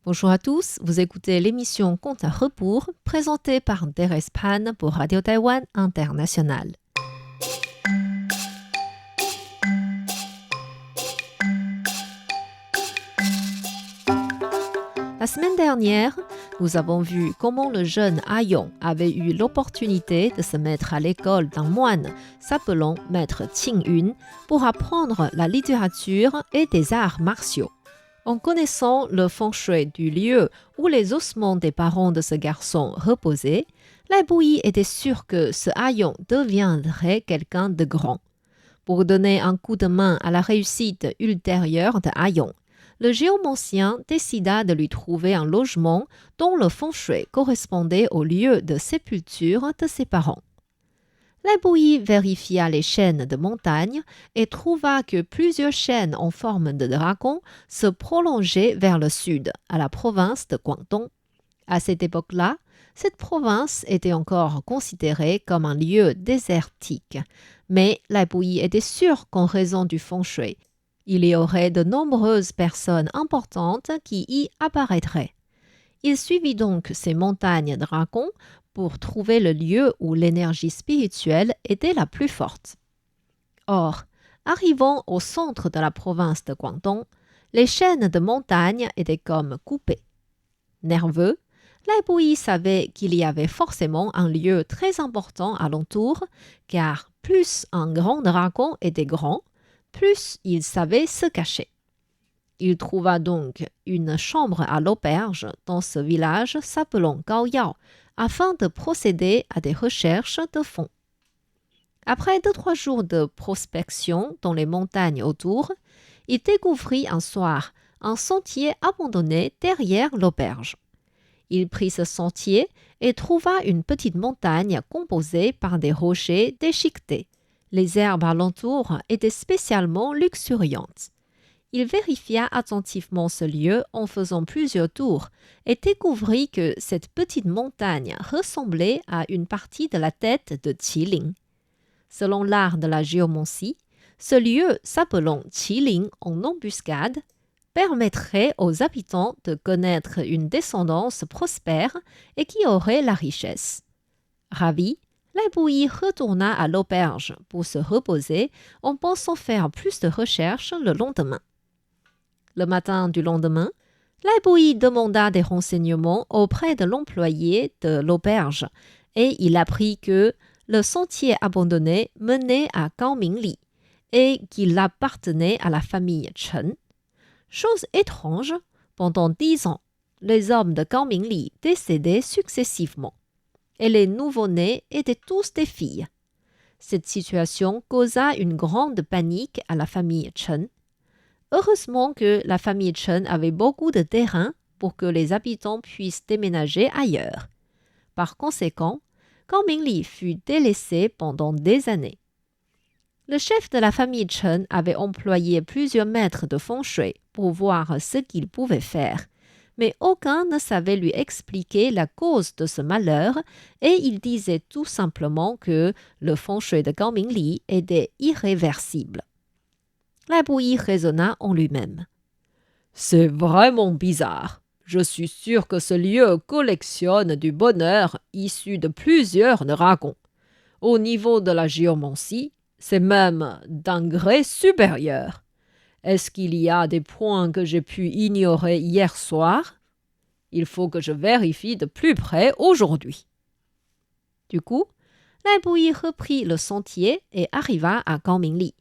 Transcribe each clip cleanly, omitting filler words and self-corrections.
Bonjour à tous, vous écoutez l'émission Compte à rebours présentée par Thérèse Pan pour Radio Taïwan International. La semaine dernière, nous avons vu comment le jeune Ayong avait eu l'opportunité de se mettre à l'école d'un moine s'appelant Maître Qing-Yun pour apprendre la littérature et des arts martiaux. En connaissant le feng shui du lieu où les ossements des parents de ce garçon reposaient, Lai Puyi était sûr que ce Ayong deviendrait quelqu'un de grand. Pour donner un coup de main à la réussite ultérieure de Ayong, le géomancien décida de lui trouver un logement dont le feng shui correspondait au lieu de sépulture de ses parents. Lai Puyi vérifia les chaînes de montagne et trouva que plusieurs chaînes en forme de dragon se prolongeaient vers le sud, à la province de Guangdong. À cette époque-là, cette province était encore considérée comme un lieu désertique, mais Lai Puyi était sûr qu'en raison du feng shui, il y aurait de nombreuses personnes importantes qui y apparaîtraient. Il suivit donc ces montagnes dragons pour trouver le lieu où l'énergie spirituelle était la plus forte. Or, arrivant au centre de la province de Guangdong, les chaînes de montagnes étaient comme coupées. Nerveux, Lai Puyi savait qu'il y avait forcément un lieu très important alentour, car plus un grand dragon était grand, plus il savait se cacher. Il trouva donc une chambre à l'auberge dans ce village s'appelant Gaoyao, afin de procéder à des recherches de fond. Après 2-3 jours de prospection dans les montagnes autour, il découvrit un soir un sentier abandonné derrière l'auberge. Il prit ce sentier et trouva une petite montagne composée par des rochers déchiquetés. Les herbes alentour étaient spécialement luxuriantes. Il vérifia attentivement ce lieu en faisant plusieurs tours et découvrit que cette petite montagne ressemblait à une partie de la tête de Qilin. Selon l'art de la géomancie, ce lieu s'appelant Qilin en embuscade permettrait aux habitants de connaître une descendance prospère et qui aurait la richesse. Ravi, Lai Puyi retourna à l'auberge pour se reposer en pensant faire plus de recherches le lendemain. Le matin du lendemain, Lai Puyi demanda des renseignements auprès de l'employé de l'auberge et il apprit que le sentier abandonné menait à Gaomingli et qu'il appartenait à la famille Chen. Chose étrange, pendant 10 ans, les hommes de Gaomingli décédaient successivement et les nouveau-nés étaient tous des filles. Cette situation causa une grande panique à la famille Chen. Heureusement que la famille Chen avait beaucoup de terrain pour que les habitants puissent déménager ailleurs. Par conséquent, Gaomingli fut délaissé pendant des années. Le chef de la famille Chen avait employé plusieurs maîtres de feng shui pour voir ce qu'il pouvait faire, mais aucun ne savait lui expliquer la cause de ce malheur et il disait tout simplement que le feng shui de Gaomingli était irréversible. Lai Puyi raisonna en lui-même. « C'est vraiment bizarre. Je suis sûr que ce lieu collectionne du bonheur issu de plusieurs dragons. Au niveau de la géomancie, c'est même d'un gré supérieur. Est-ce qu'il y a des points que j'ai pu ignorer hier soir? Il faut que je vérifie de plus près aujourd'hui. » Du coup, Lai Puyi reprit le sentier et arriva à Gaomingli.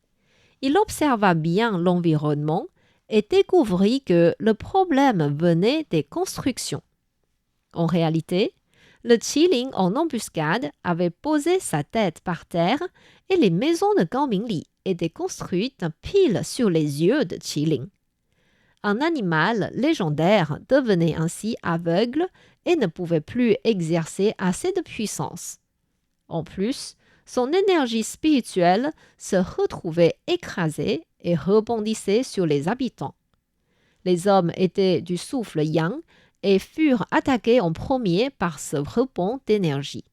Il observa bien l'environnement et découvrit que le problème venait des constructions. En réalité, le Qilin en embuscade avait posé sa tête par terre et les maisons de Gaomingli étaient construites pile sur les yeux de Qilin. Un animal légendaire devenait ainsi aveugle et ne pouvait plus exercer assez de puissance. En plus, son énergie spirituelle se retrouvait écrasée et rebondissait sur les habitants. Les hommes étaient du souffle yang et furent attaqués en premier par ce rebond d'énergie.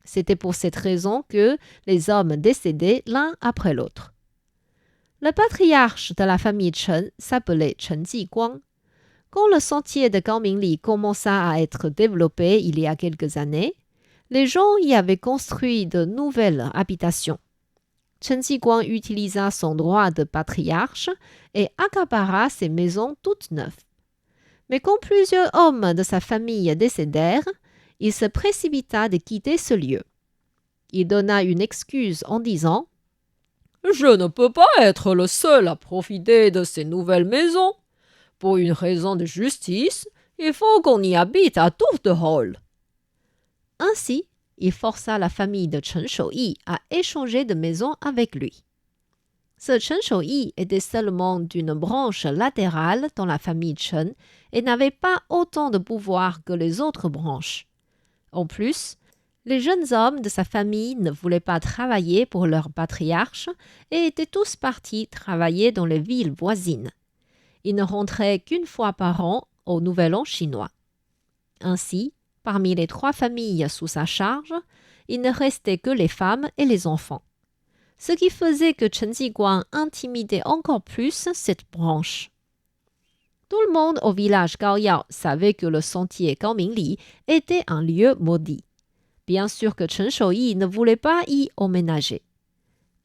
C'était pour cette raison que les hommes décédaient l'un après l'autre. Le patriarche de la famille Chen s'appelait Chen Jiguang. Quand le sentier de Gaomingli commença à être développé il y a quelques années, les gens y avaient construit de nouvelles habitations. Chen Jiguang utilisa son droit de patriarche et accapara ces maisons toutes neuves. Mais quand plusieurs hommes de sa famille décédèrent, il se précipita de quitter ce lieu. Il donna une excuse en disant « Je ne peux pas être le seul à profiter de ces nouvelles maisons. Pour une raison de justice, il faut qu'on y habite à tour de rôle. » Ainsi, il força la famille de Chen Shouyi à échanger de maison avec lui. Ce Chen Shouyi était seulement d'une branche latérale dans la famille Chen et n'avait pas autant de pouvoir que les autres branches. En plus, les jeunes hommes de sa famille ne voulaient pas travailler pour leur patriarche et étaient tous partis travailler dans les villes voisines. Ils ne rentraient qu'une fois par an au Nouvel An chinois. Ainsi, parmi les 3 familles sous sa charge, il ne restait que les femmes et les enfants. Ce qui faisait que Chen Jiguang intimidait encore plus cette branche. Tout le monde au village Gaoyao savait que le sentier Gaomingli était un lieu maudit. Bien sûr que Chen Shouyi ne voulait pas y emménager.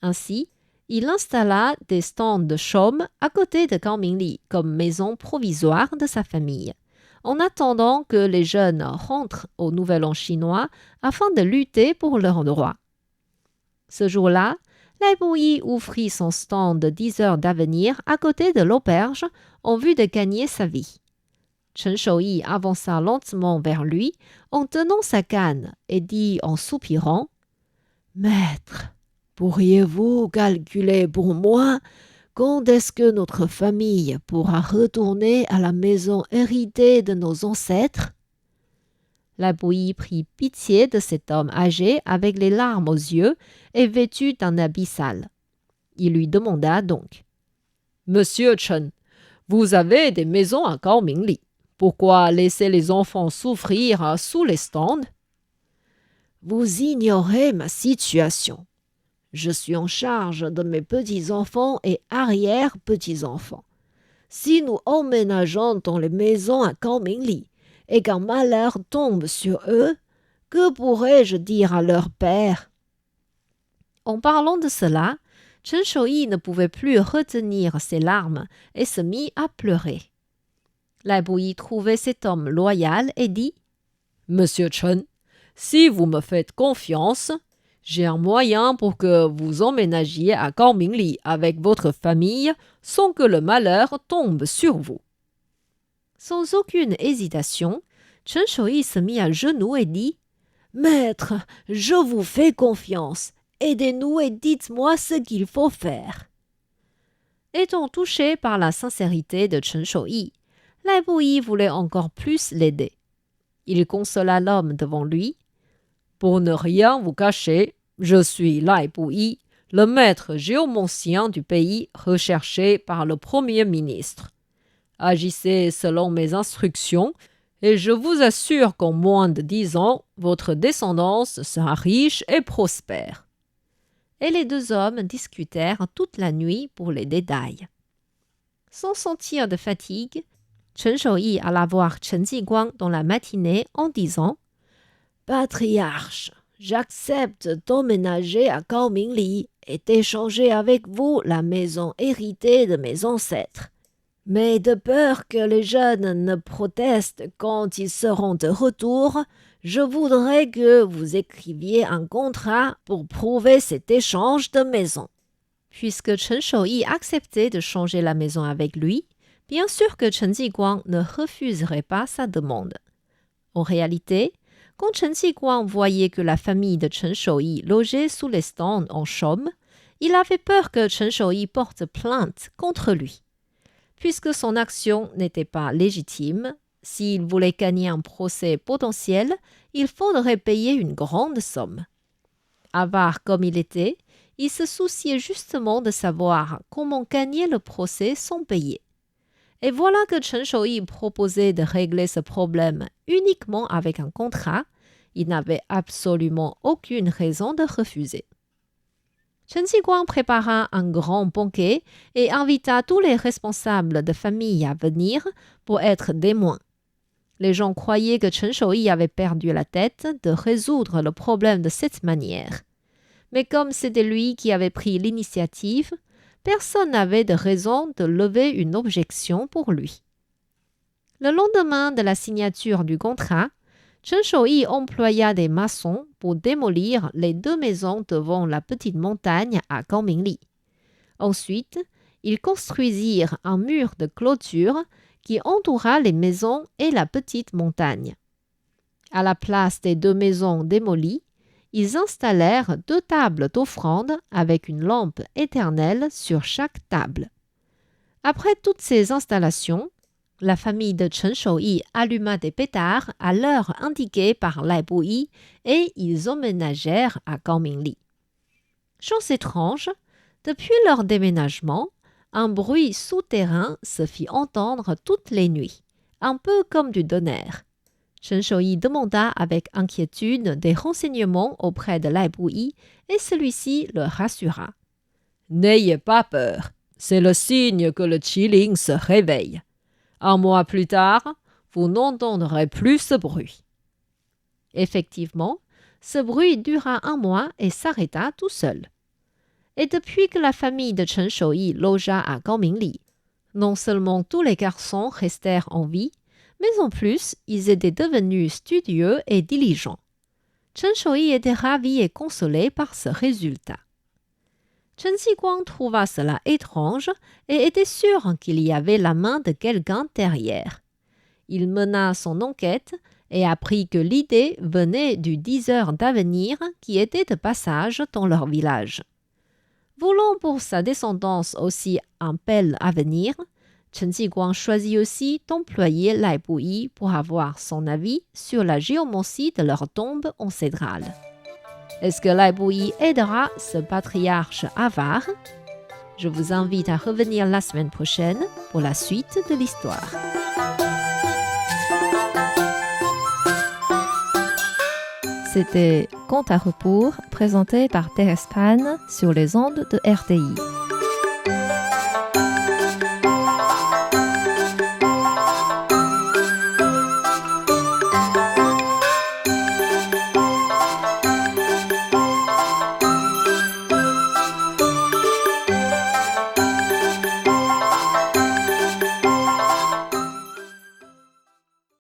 Ainsi, il installa des stands de chaume à côté de Gaomingli comme maison provisoire de sa famille, en attendant que les jeunes rentrent au Nouvel An chinois afin de lutter pour leurs droits. Ce jour-là, Lai Puyi ouvrit son stand de 10 heures d'avenir à côté de l'auberge en vue de gagner sa vie. Chen Shouyi avança lentement vers lui en tenant sa canne et dit en soupirant « Maître, pourriez-vous calculer pour moi quand est-ce que notre famille pourra retourner à la maison héritée de nos ancêtres ?» Lai Puyi prit pitié de cet homme âgé avec les larmes aux yeux et vêtu d'un habit sale. Il lui demanda donc « Monsieur Chen, vous avez des maisons à Gaomingli. Pourquoi laisser les enfants souffrir sous les stands ?» Vous ignorez ma situation. Je suis en charge de mes petits-enfants et arrière-petits-enfants. Si nous emménageons dans les maisons à Gaomingli et qu'un malheur tombe sur eux, que pourrais-je dire à leur père ? En parlant de cela, Chen Shouyi ne pouvait plus retenir ses larmes et se mit à pleurer. Lai Puyi trouvait cet homme loyal et dit « Monsieur Chen, si vous me faites confiance, j'ai un moyen pour que vous emménagiez à Gaomingli avec votre famille sans que le malheur tombe sur vous. » Sans aucune hésitation, Chen Shouyi se mit à genoux et dit « Maître, je vous fais confiance. Aidez-nous et dites-moi ce qu'il faut faire. » Étant touché par la sincérité de Chen Shouyi, Lai Puyi voulait encore plus l'aider. Il consola l'homme devant lui. « Pour ne rien vous cacher, je suis Lai Puyi, le maître géomancien du pays recherché par le Premier ministre. Agissez selon mes instructions et je vous assure qu'en moins de 10 ans, votre descendance sera riche et prospère. » Et les 2 hommes discutèrent toute la nuit pour les détails. Sans sentir de fatigue, Chen Shouyi alla voir Chen Jiguang dans la matinée en disant « Patriarche, j'accepte d'emménager à Gaomingli et d'échanger avec vous la maison héritée de mes ancêtres. Mais de peur que les jeunes ne protestent quand ils seront de retour, je voudrais que vous écriviez un contrat pour prouver cet échange de maison. » Puisque Chen Shouyi acceptait de changer la maison avec lui, bien sûr que Chen Jiguang ne refuserait pas sa demande. En réalité, quand Chen Jiguang voyait que la famille de Chen Shouyi logeait sous les stands en chaume, il avait peur que Chen Shouyi porte plainte contre lui. Puisque son action n'était pas légitime, s'il voulait gagner un procès potentiel, il faudrait payer une grande somme. Avare comme il était, il se souciait justement de savoir comment gagner le procès sans payer. Et voilà que Chen Shouyi proposait de régler ce problème uniquement avec un contrat. Il n'avait absolument aucune raison de refuser. Chen Xiguang prépara un grand banquet et invita tous les responsables de famille à venir pour être témoins. Les gens croyaient que Chen Shouyi avait perdu la tête de résoudre le problème de cette manière. Mais comme c'était lui qui avait pris l'initiative, personne n'avait de raison de lever une objection pour lui. Le lendemain de la signature du contrat, Chen Shouyi employa des maçons pour démolir les 2 maisons devant la petite montagne à Gaomingli. Ensuite, ils construisirent un mur de clôture qui entoura les maisons et la petite montagne. À la place des 2 maisons démolies, ils installèrent 2 tables d'offrande avec une lampe éternelle sur chaque table. Après toutes ces installations, la famille de Chen Shouyi alluma des pétards à l'heure indiquée par Lai Buyi et ils emménagèrent à Gaomingli. Chose étrange, depuis leur déménagement, un bruit souterrain se fit entendre toutes les nuits, un peu comme du tonnerre. Chen Shouyi demanda avec inquiétude des renseignements auprès de Lai Buyi et celui-ci le rassura. « N'ayez pas peur, c'est le signe que le Qilin se réveille. 1 mois plus tard, vous n'entendrez plus ce bruit. » Effectivement, ce bruit dura 1 mois et s'arrêta tout seul. Et depuis que la famille de Chen Shouyi logea à Gaomingli, non seulement tous les garçons restèrent en vie, mais en plus, ils étaient devenus studieux et diligents. Chen Shouyi était ravi et consolé par ce résultat. Chen Xiguang trouva cela étrange et était sûr qu'il y avait la main de quelqu'un derrière. Il mena son enquête et apprit que l'idée venait du diseur d'avenir qui était de passage dans leur village. Voulant pour sa descendance aussi un bel avenir, Chen Xiguang choisit aussi d'employer Lai Buyi pour avoir son avis sur la géomancie de leur tombe ancestrale. Est-ce que Lai Buyi aidera ce patriarche avare? Je vous invite à revenir la semaine prochaine pour la suite de l'histoire. C'était Conte à rebours présenté par Thérèse Pan sur les ondes de RTI.